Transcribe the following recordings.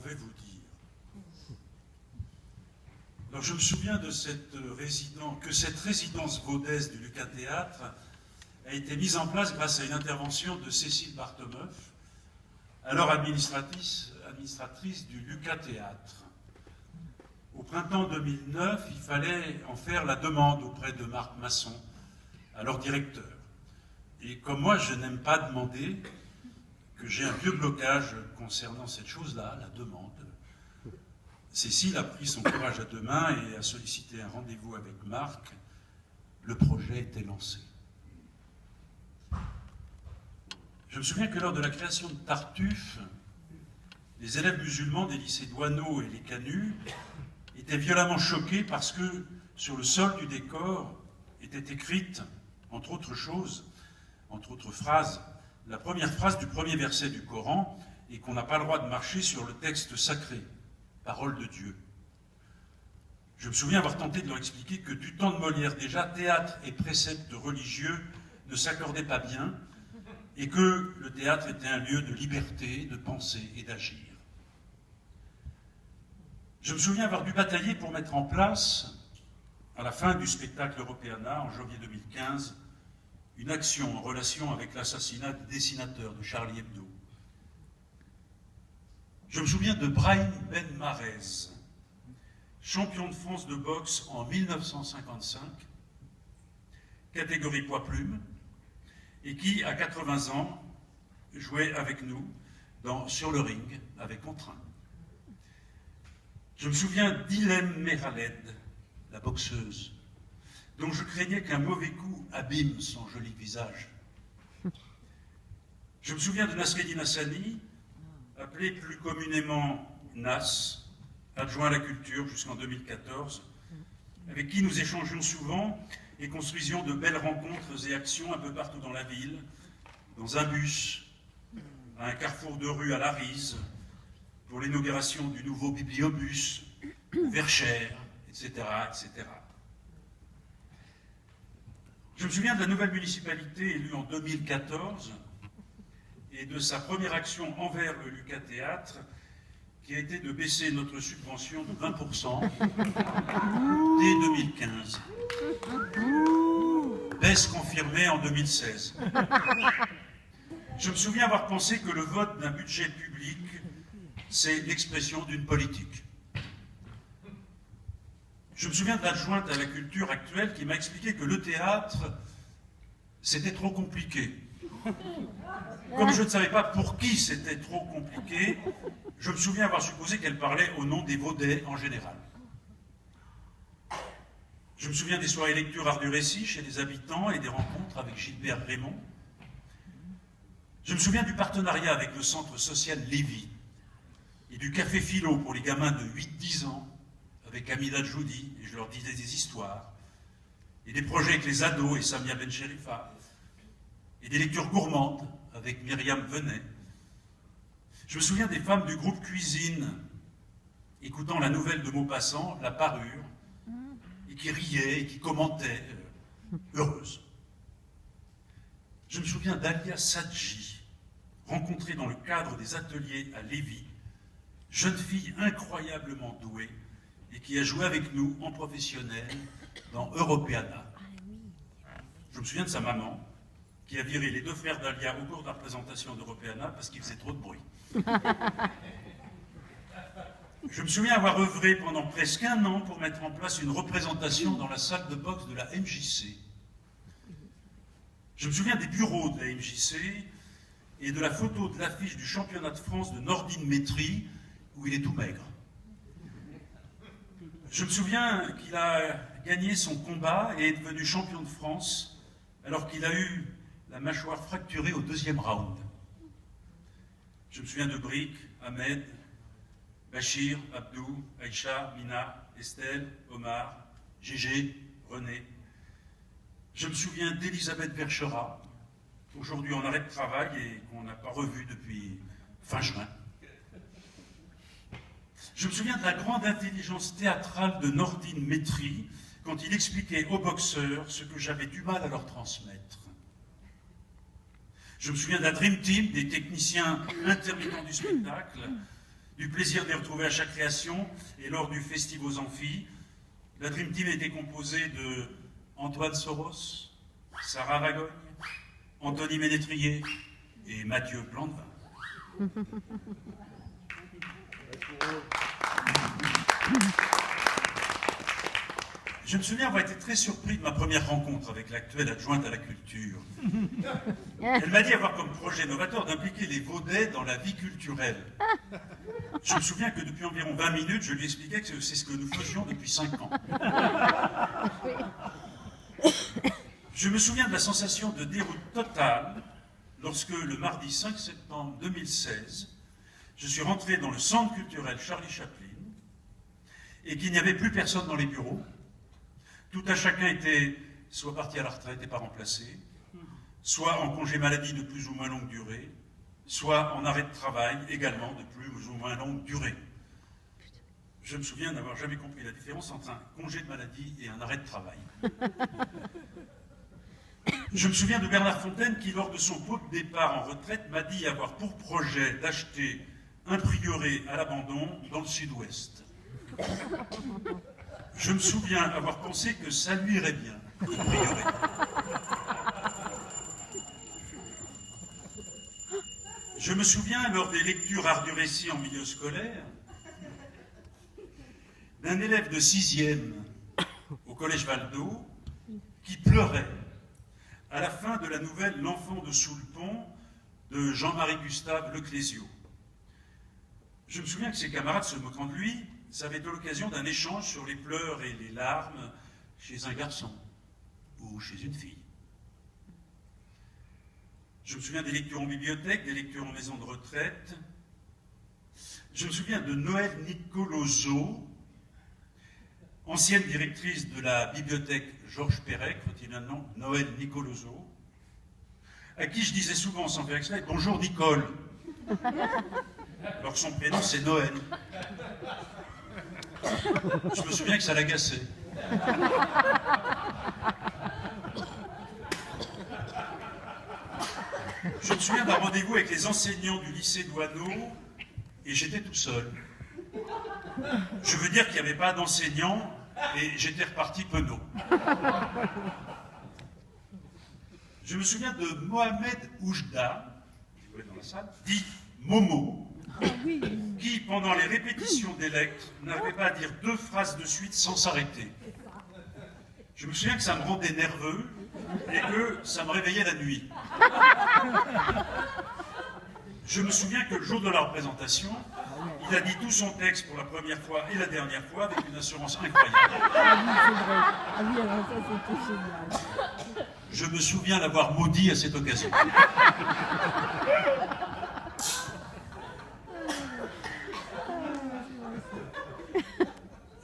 vais vous dire. Alors je me souviens de cette résidence vaudaise du Lucas Théâtre a été mise en place grâce à une intervention de Cécile Bartemeuf, alors administratrice du Lucas Théâtre. Au printemps 2009, il fallait en faire la demande auprès de Marc Masson, alors directeur. Et comme moi, je n'aime pas demander, que j'ai un vieux blocage concernant cette chose-là, la demande, Cécile a pris son courage à deux mains et a sollicité un rendez-vous avec Marc. Le projet était lancé. Je me souviens que lors de la création de Tartuffe, les élèves musulmans des lycées Douaneau et les Canuts étaient violemment choqués parce que sur le sol du décor était écrite, entre autres choses, entre autres phrases, la première phrase du premier verset du Coran, et qu'on n'a pas le droit de marcher sur le texte sacré, parole de Dieu. Je me souviens avoir tenté de leur expliquer que du temps de Molière déjà, théâtre et préceptes religieux ne s'accordaient pas bien, et que le théâtre était un lieu de liberté, de penser et d'agir. Je me souviens avoir dû batailler pour mettre en place, à la fin du spectacle Europeana, en janvier 2015, une action en relation avec l'assassinat du dessinateur de Charlie Hebdo. Je me souviens de Brahim Ben Marez, champion de France de boxe en 1955, catégorie poids-plume, et qui, à 80 ans, jouait avec nous sur le ring avec Contraint. Je me souviens d'Ilem Meraled, la boxeuse, dont je craignais qu'un mauvais coup abîme son joli visage. Je me souviens de Nasreddine Hassani, appelé plus communément Nas, adjoint à la culture jusqu'en 2014, avec qui nous échangeons souvent et construisions de belles rencontres et actions un peu partout dans la ville, dans un bus, à un carrefour de rue à Larise, pour l'inauguration du nouveau bibliobus, Verchères, etc., etc. Je me souviens de la nouvelle municipalité élue en 2014 et de sa première action envers le Lucas Théâtre, qui a été de baisser notre subvention de 20% dès 2015. Baisse confirmée en 2016. Je me souviens avoir pensé que le vote d'un budget public, c'est l'expression d'une politique. Je me souviens de l'adjointe à la culture actuelle qui m'a expliqué que le théâtre, c'était trop compliqué. Comme je ne savais pas pour qui c'était trop compliqué, je me souviens avoir supposé qu'elle parlait au nom des Vaudais en général. Je me souviens des soirées lecture art du récit chez les habitants et des rencontres avec Gilbert Raymond. Je me souviens du partenariat avec le centre social Lévy et du café philo pour les gamins de 8-10 ans avec Amida Djoudi, et je leur disais des histoires, et des projets avec les ados et Samia Bencherifa, et des lectures gourmandes avec Myriam Venet. Je me souviens des femmes du groupe Cuisine, écoutant la nouvelle de Maupassant, La Parure, et qui riaient et qui commentaient, heureuses. Je me souviens d'Alia Sadji, rencontrée dans le cadre des ateliers à Lévis, jeune fille incroyablement douée, et qui a joué avec nous en professionnel dans Europeana. Je me souviens de sa maman, qui a viré les deux frères d'Alia au cours de la représentation d'Europeana parce qu'ils faisaient trop de bruit. Je me souviens avoir œuvré pendant presque 1 an pour mettre en place une représentation dans la salle de boxe de la MJC. Je me souviens des bureaux de la MJC et de la photo de l'affiche du championnat de France de Nordine Métry, où il est tout maigre. Je me souviens qu'il a gagné son combat et est devenu champion de France alors qu'il a eu la mâchoire fracturée au 2e round. Je me souviens de Brick, Ahmed, Bachir, Abdou, Aïcha, Mina, Estelle, Omar, Gégé, René. Je me souviens d'Elisabeth Verchera, aujourd'hui en arrêt de travail et qu'on n'a pas revue depuis fin juin. Je me souviens de la grande intelligence théâtrale de Nordine Métry quand il expliquait aux boxeurs ce que j'avais du mal à leur transmettre. Je me souviens de la Dream Team, des techniciens intermittents du spectacle, du plaisir de les retrouver à chaque création et lors du Festival aux Amphis. La Dream Team était composée de Antoine Soros, Sarah Vagogne, Anthony Ménétrier et Mathieu Plantevin. Je me souviens avoir été très surpris de ma première rencontre avec l'actuelle adjointe à la culture. Elle m'a dit avoir comme projet novateur d'impliquer les Vaudais dans la vie culturelle. Je me souviens que depuis environ 20 minutes, je lui expliquais que c'est ce que nous faisions depuis 5 ans. Je me souviens de la sensation de déroute totale lorsque, le mardi 5 septembre 2016, je suis rentré dans le centre culturel Charlie Chaplin et qu'il n'y avait plus personne dans les bureaux. Tout à chacun était soit parti à la retraite et pas remplacé, soit en congé maladie de plus ou moins longue durée, soit en arrêt de travail également de plus ou moins longue durée. Je me souviens n'avoir jamais compris la différence entre un congé de maladie et un arrêt de travail. Je me souviens de Bernard Fontaine qui, lors de son pot de départ en retraite, m'a dit avoir pour projet d'acheter un prieuré à l'abandon dans le sud-ouest. Je me souviens avoir pensé que ça lui irait bien, le prieuré. Je me souviens, lors des lectures art du récit en milieu scolaire, d'un élève de 6e au collège Val-d'Eau qui pleurait à la fin de la nouvelle L'Enfant de sous le pont de Jean-Marie Gustave Leclésio. Je me souviens que ses camarades, se moquant de lui, ça avait été l'occasion d'un échange sur les pleurs et les larmes chez un garçon ou chez une fille. Je me souviens des lectures en bibliothèque, des lectures en maison de retraite. Je me souviens de Noël Nicoloso, ancienne directrice de la bibliothèque Georges Perec, faut-il un nom, Noël Nicoloso, à qui je disais souvent, sans faire exprès, « Bonjour Nicole », alors que son prénom c'est Noël. Je me souviens que ça l'agaçait. Je me souviens d'un rendez-vous avec les enseignants du lycée Douaneau et j'étais tout seul. Je veux dire qu'il n'y avait pas d'enseignants et j'étais reparti penaud. Je me souviens de Mohamed Oujda, qui est dans la salle, dit Momo, qui, pendant les répétitions des lectres, n'arrivait pas à dire 2 phrases de suite sans s'arrêter. Je me souviens que ça me rendait nerveux et que ça me réveillait la nuit. Je me souviens que le jour de la représentation, il a dit tout son texte pour la première fois et la dernière fois avec une assurance incroyable. Ah oui, c'est vrai. Ah oui, alors ça, c'était génial. Je me souviens l'avoir maudit à cette occasion.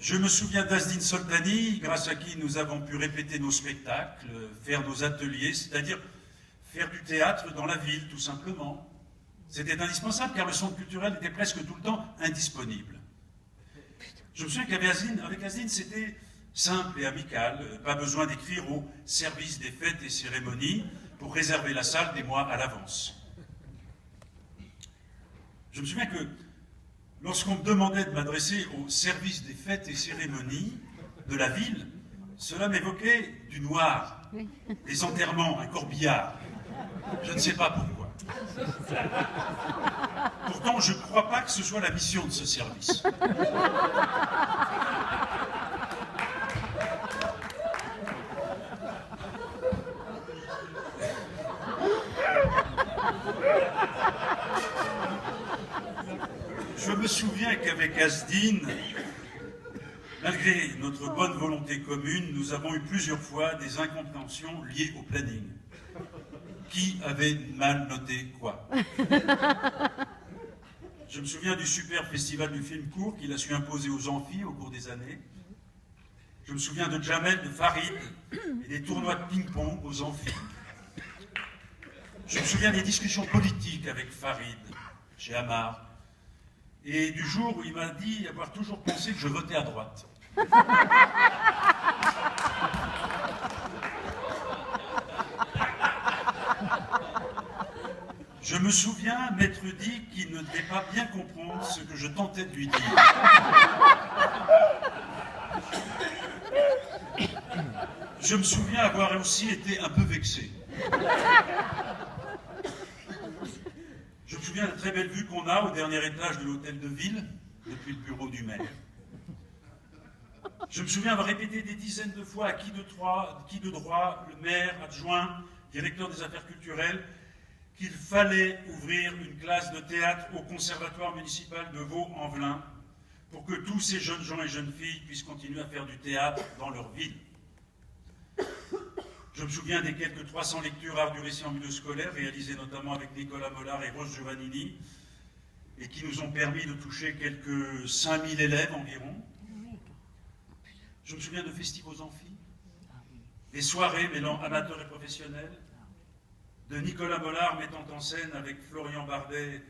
Je me souviens d'Azdine Soltani, grâce à qui nous avons pu répéter nos spectacles, faire nos ateliers, c'est-à-dire faire du théâtre dans la ville, tout simplement. C'était indispensable, car le centre culturel était presque tout le temps indisponible. Je me souviens qu'avec Azdine, c'était simple et amical, pas besoin d'écrire au service des fêtes et cérémonies pour réserver la salle des mois à l'avance. Je me souviens que lorsqu'on me demandait de m'adresser au service des fêtes et cérémonies de la ville, cela m'évoquait du noir, des enterrements, un corbillard. Je ne sais pas pourquoi. Pourtant, je ne crois pas que ce soit la mission de ce service. Je me souviens qu'avec Azdine, malgré notre bonne volonté commune, nous avons eu plusieurs fois des incompréhensions liées au planning. Qui avait mal noté quoi? Je me souviens du super festival du film court qu'il a su imposer aux amphis au cours des années. Je me souviens de Jamel, de Farid et des tournois de ping-pong aux amphis. Je me souviens des discussions politiques avec Farid, chez Amar, et du jour où il m'a dit avoir toujours pensé que je votais à droite. Je Je me souviens m'être dit qu'il ne devait pas bien comprendre ce que je tentais de lui dire. Je me souviens avoir aussi été un peu vexé. Je me souviens de la très belle vue qu'on a au dernier étage de l'hôtel de ville, depuis le bureau du maire. Je me souviens avoir répété des dizaines de fois à qui de droit, le maire, adjoint, directeur des affaires culturelles, qu'il fallait ouvrir une classe de théâtre au conservatoire municipal de Vaux-en-Velin pour que tous ces jeunes gens et jeunes filles puissent continuer à faire du théâtre dans leur ville. Je me souviens des quelques 300 lectures art du récit en milieu scolaire, réalisées notamment avec Nicolas Mollard et Rose Giovannini, et qui nous ont permis de toucher quelques 5000 élèves environ. Je me souviens de festivals amphis, des soirées mêlant amateurs et professionnels, de Nicolas Mollard mettant en scène avec Florian Bardet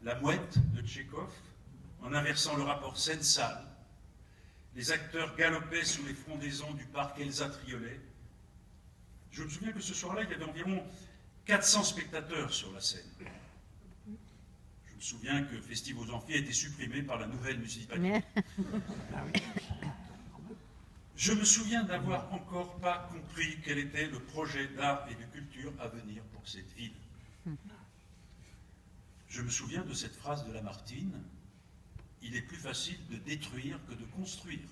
La Mouette de Tchekhov, en inversant le rapport scène-salle. Les acteurs galopaient sous les frondaisons du parc Elsa Triolet. Je me souviens que ce soir-là, il y avait environ 400 spectateurs sur la scène. Je me souviens que Festivals Amphi a été supprimé par la nouvelle municipalité. Je me souviens d'avoir encore pas compris quel était le projet d'art et de culture à venir pour cette ville. Je me souviens de cette phrase de Lamartine: « Il est plus facile de détruire que de construire. »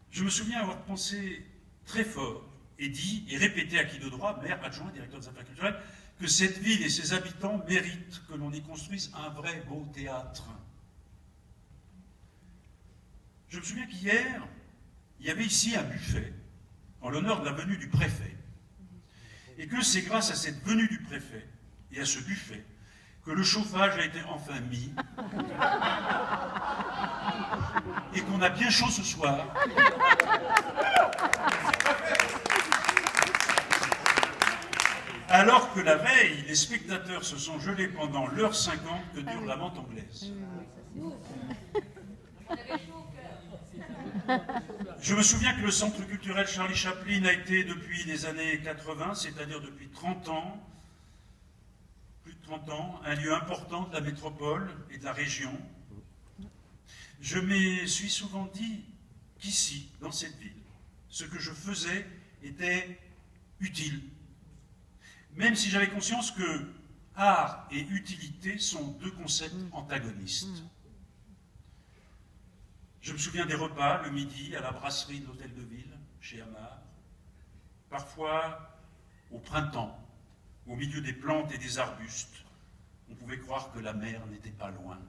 Je me souviens avoir pensé très fort et dit et répété à qui de droit, maire, adjoint, directeur des affaires culturelles, que cette ville et ses habitants méritent que l'on y construise un vrai beau théâtre. Je me souviens qu'hier, il y avait ici un buffet en l'honneur de la venue du préfet. Et que c'est grâce à cette venue du préfet et à ce buffet que le chauffage a été enfin mis et qu'on a bien chaud ce soir. Alors que la veille, les spectateurs se sont gelés pendant l'heure 50 que dure la menthe anglaise. Je me souviens que le centre culturel Charlie Chaplin a été depuis les années 80, c'est-à-dire depuis 30 ans, plus de 30 ans, un lieu important de la métropole et de la région. Je me suis souvent dit qu'ici, dans cette ville, ce que je faisais était utile. Même si j'avais conscience que art et utilité sont deux concepts antagonistes. Je me souviens des repas, le midi, à la brasserie de l'hôtel de ville, chez Amar. Parfois, au printemps, au milieu des plantes et des arbustes, on pouvait croire que la mer n'était pas loin.